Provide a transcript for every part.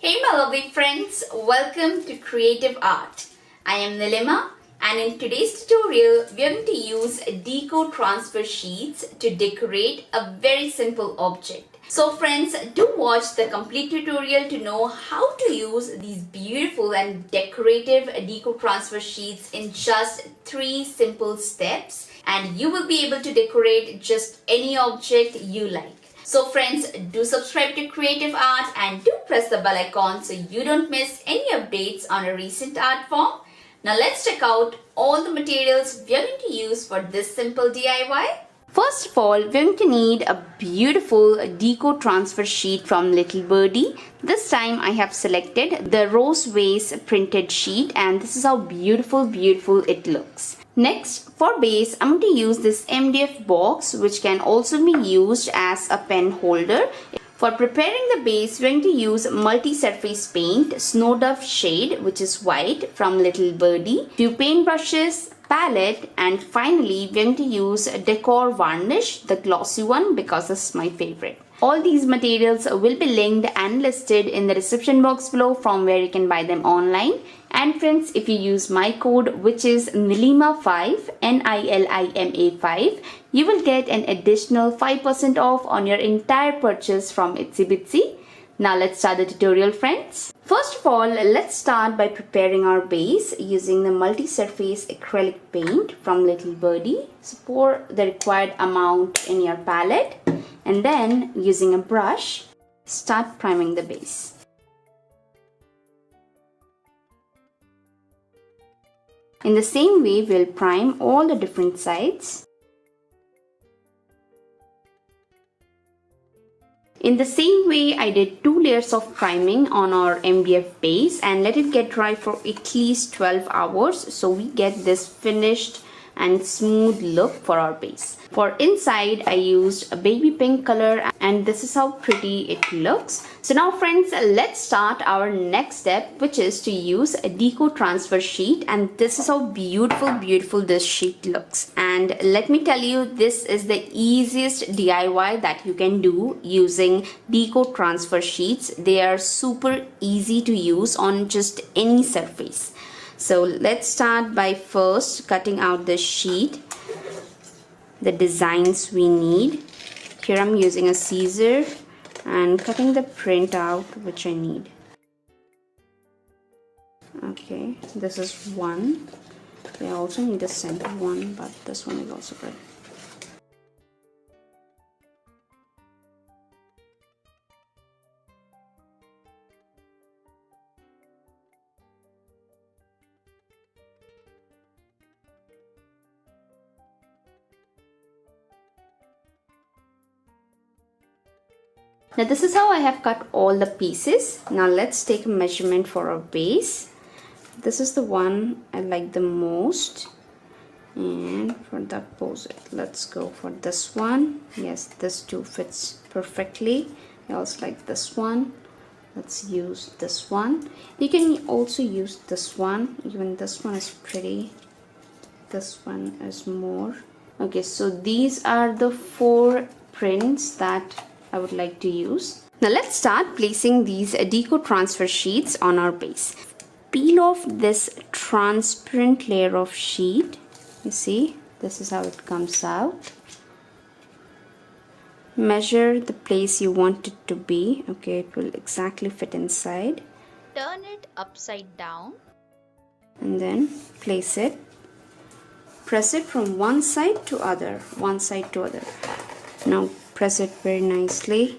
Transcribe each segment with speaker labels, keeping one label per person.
Speaker 1: Hey my lovely friends, welcome to Creative Art. I am Nilima and in today's tutorial we are going to use Deco transfer sheets to decorate a very simple object. So friends, do watch the complete tutorial to know how to use these beautiful and decorative Deco transfer sheets in just 3 simple steps, and you will be able to decorate just any object you like. So friends, do subscribe to Creative Art and do press the bell icon so you don't miss any updates on a recent art form. Now let's check out all the materials we are going to use for this simple DIY. First of all, we're going to need a beautiful Deco transfer sheet from Little Birdie. This time I have selected the rose vase printed sheet and this is how beautiful it looks. Next, for base, I'm going to use this MDF box which can also be used as a pen holder. For preparing the base, we're going to use multi-surface paint, Snow Dove shade which is white from Little Birdie, few paint brushes, palette, and finally we're going to use Decor varnish, the glossy one, because this is my favorite. All these materials will be linked and listed in the description box below from where you can buy them online. And friends, if you use my code which is NILIMA5, NILIMA5, you will get an additional 5% off on your entire purchase from ItsyBitsy. Now let's start the tutorial, friends. First of all, let's start by preparing our base using the multi-surface acrylic paint from Little Birdie. So pour the required amount in your palette and then using a brush, start priming the base. In the same way, we'll prime all the different sides. In the same way, I did 2 layers of priming on our MDF base and let it get dry for at least 12 hours so we get this finished and smooth look for our base. For inside, I used a baby pink color and this is how pretty it looks. So now friends, let's start our next step, which is to use a Deco transfer sheet, and this is how beautiful this sheet looks. And let me tell you, this is the easiest DIY that you can do using Deco transfer sheets. They are super easy to use on just any surface. So let's start by first cutting out the sheet, the designs we need. Here I'm using a scissor and cutting the print out which I need. Okay, this is one. I also need a center one, but this one is also good. Now this is how I have cut all the pieces. Now let's take a measurement for our base. This is the one I like the most, and for the opposite, let's go for this one. Yes, this too fits perfectly. I also like this one. Let's use this one. You can also use this one. Even this one is pretty. This one is more. Okay, so these are the 4 prints that I would like to use. Now let's start placing these Deco transfer sheets on our base. Peel off this transparent layer of sheet. You see, this is how it comes out. Measure the place you want it to be. Okay, it will exactly fit inside.
Speaker 2: Turn it upside down.
Speaker 1: And then place it. Press it from one side to other. Now press it very nicely,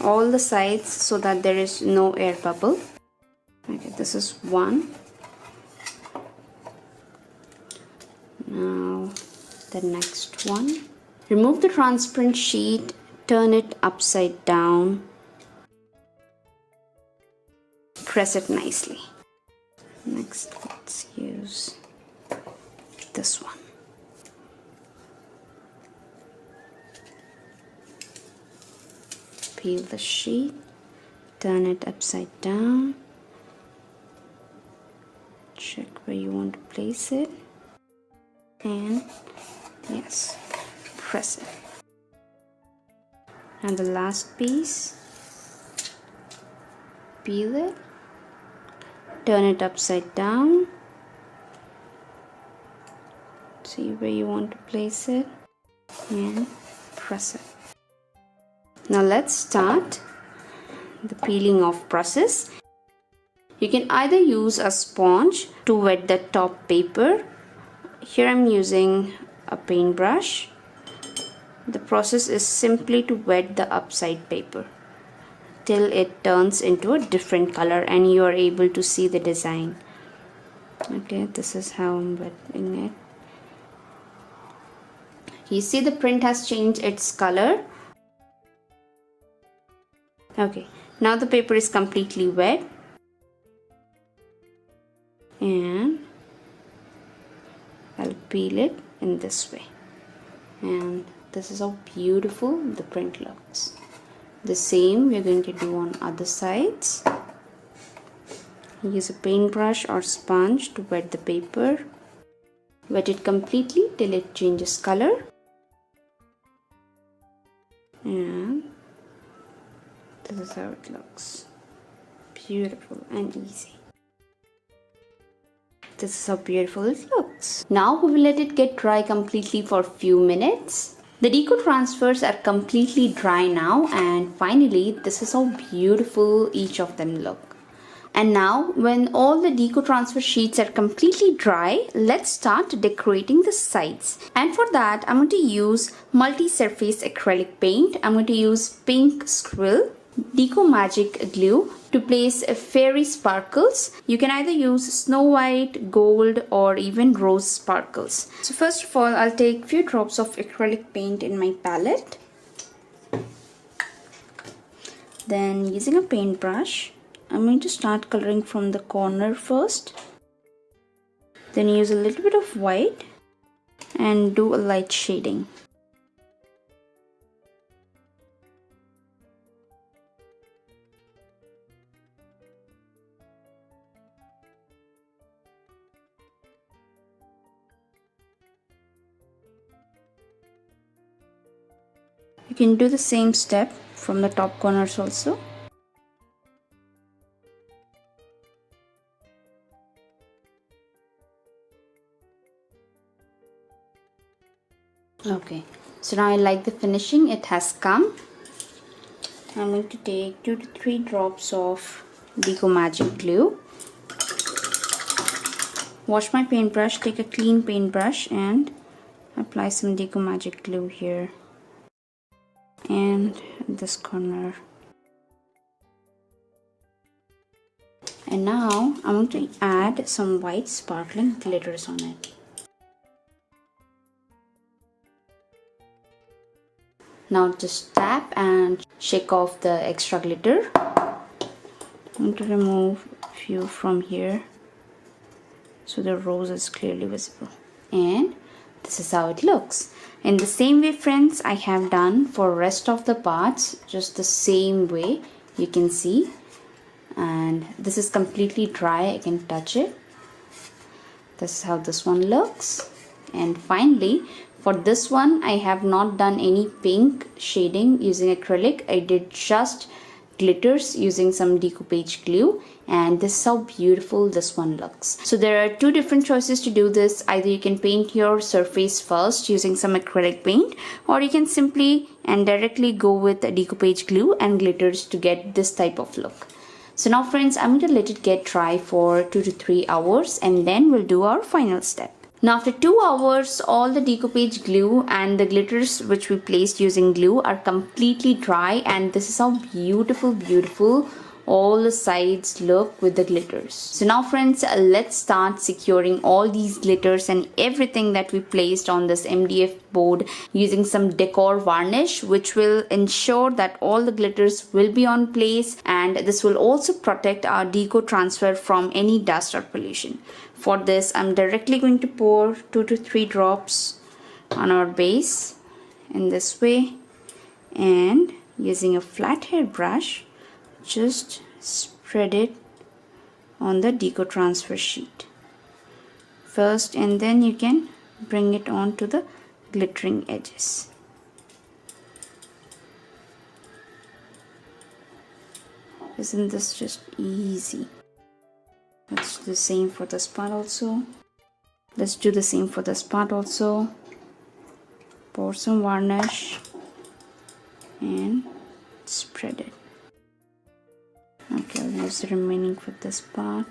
Speaker 1: all the sides, so that there is no air bubble. Okay, this is one. Now the next one. Remove the transparent sheet, turn it upside down, press it nicely. Next, let's use this one. Peel the sheet, turn it upside down, check where you want to place it, and yes, press it. And the last piece, peel it, turn it upside down, see where you want to place it, and press it. Now let's start the peeling off process. You can either use a sponge to wet the top paper. Here I'm using a paintbrush. The process is simply to wet the upside paper till it turns into a different color and you are able to see the design. Okay, this is how I'm wetting it. You see the print has changed its color. Okay, now the paper is completely wet and I'll peel it in this way, and this is how beautiful the print looks. The same we're going to do on other sides. Use a paintbrush or sponge to wet the paper. Wet it completely till it changes color. And this is how it looks. Beautiful and easy. This is how beautiful it looks. Now we will let it get dry completely for a few minutes. The deco transfers are completely dry now, and finally this is how beautiful each of them look. And now when all the deco transfer sheets are completely dry, let's start decorating the sides. And for that I'm going to use multi-surface acrylic paint. I'm going to use pink scrill, Deco Magic glue to place fairy sparkles. You can either use snow white, gold or even rose sparkles. So first of all, I'll take few drops of acrylic paint in my palette. Then using a paintbrush, I'm going to start coloring from the corner first. Then use a little bit of white and do a light shading. You can do the same step from the top corners also. Okay, so now I like the finishing. It has come. I'm going to take 2 to 3 drops of Deco Magic glue. Wash my paintbrush, take a clean paintbrush and apply some Deco Magic glue here and this corner. And now I'm going to add some white sparkling glitters on it. Now just tap and shake off the extra glitter. I'm going to remove a few from here so the rose is clearly visible. And this is how it looks. In the same way, friends, I have done for rest of the parts, just the same way you can see. And this is completely dry, I can touch it. This is how this one looks. And finally, for this one, I have not done any pink shading using acrylic. I did just glitters using some Deco Page glue, and this is how beautiful this one looks. So there are 2 different choices to do this. Either you can paint your surface first using some acrylic paint, or you can simply and directly go with Deco Page glue and glitters to get this type of look. So now friends, I'm going to let it get dry for 2 to 3 hours and then we'll do our final step. Now after 2 hours, all the Deco Page glue and the glitters which we placed using glue are completely dry, and this is how beautiful all the sides look with the glitters. So now friends, let's start securing all these glitters and everything that we placed on this MDF board using some decor varnish, which will ensure that all the glitters will be on place, and this will also protect our deco transfer from any dust or pollution. For this, I'm directly going to pour 2 to 3 drops on our base in this way, and using a flat hair brush, just spread it on the deco transfer sheet first, and then you can bring it on to the glittering edges. Isn't this just easy? Let's do the same for this part also. Let's do the same for this part also. Pour some varnish and spread it. Okay, I'll use the remaining for this part.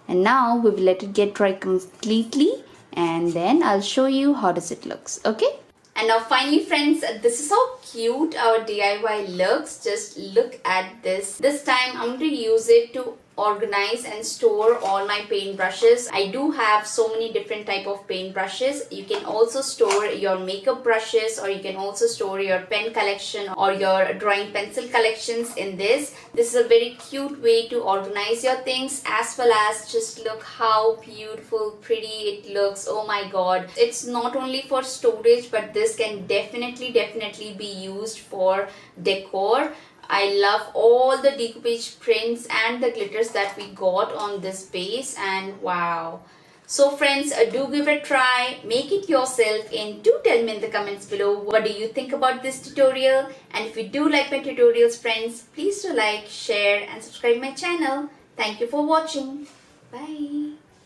Speaker 1: And now we will let it get dry completely, and then I'll show you how does it looks. Okay? And now finally friends, this is how cute our DIY looks. Just look at this. This time I'm going to use it to organize and store all my paint brushes. I do have so many different type of paint brushes. You can also store your makeup brushes, or you can also store your pen collection or your drawing pencil collections in this. This is a very cute way to organize your things, as well as just look how beautiful, pretty it looks. Oh my god. It's not only for storage, but this can definitely be used for decor. I love all the decoupage prints and the glitters that we got on this base, and wow. So friends, do give it a try, make it yourself, and do tell me in the comments below what do you think about this tutorial. And if you do like my tutorials friends, please do like, share and subscribe my channel. Thank you for watching. Bye.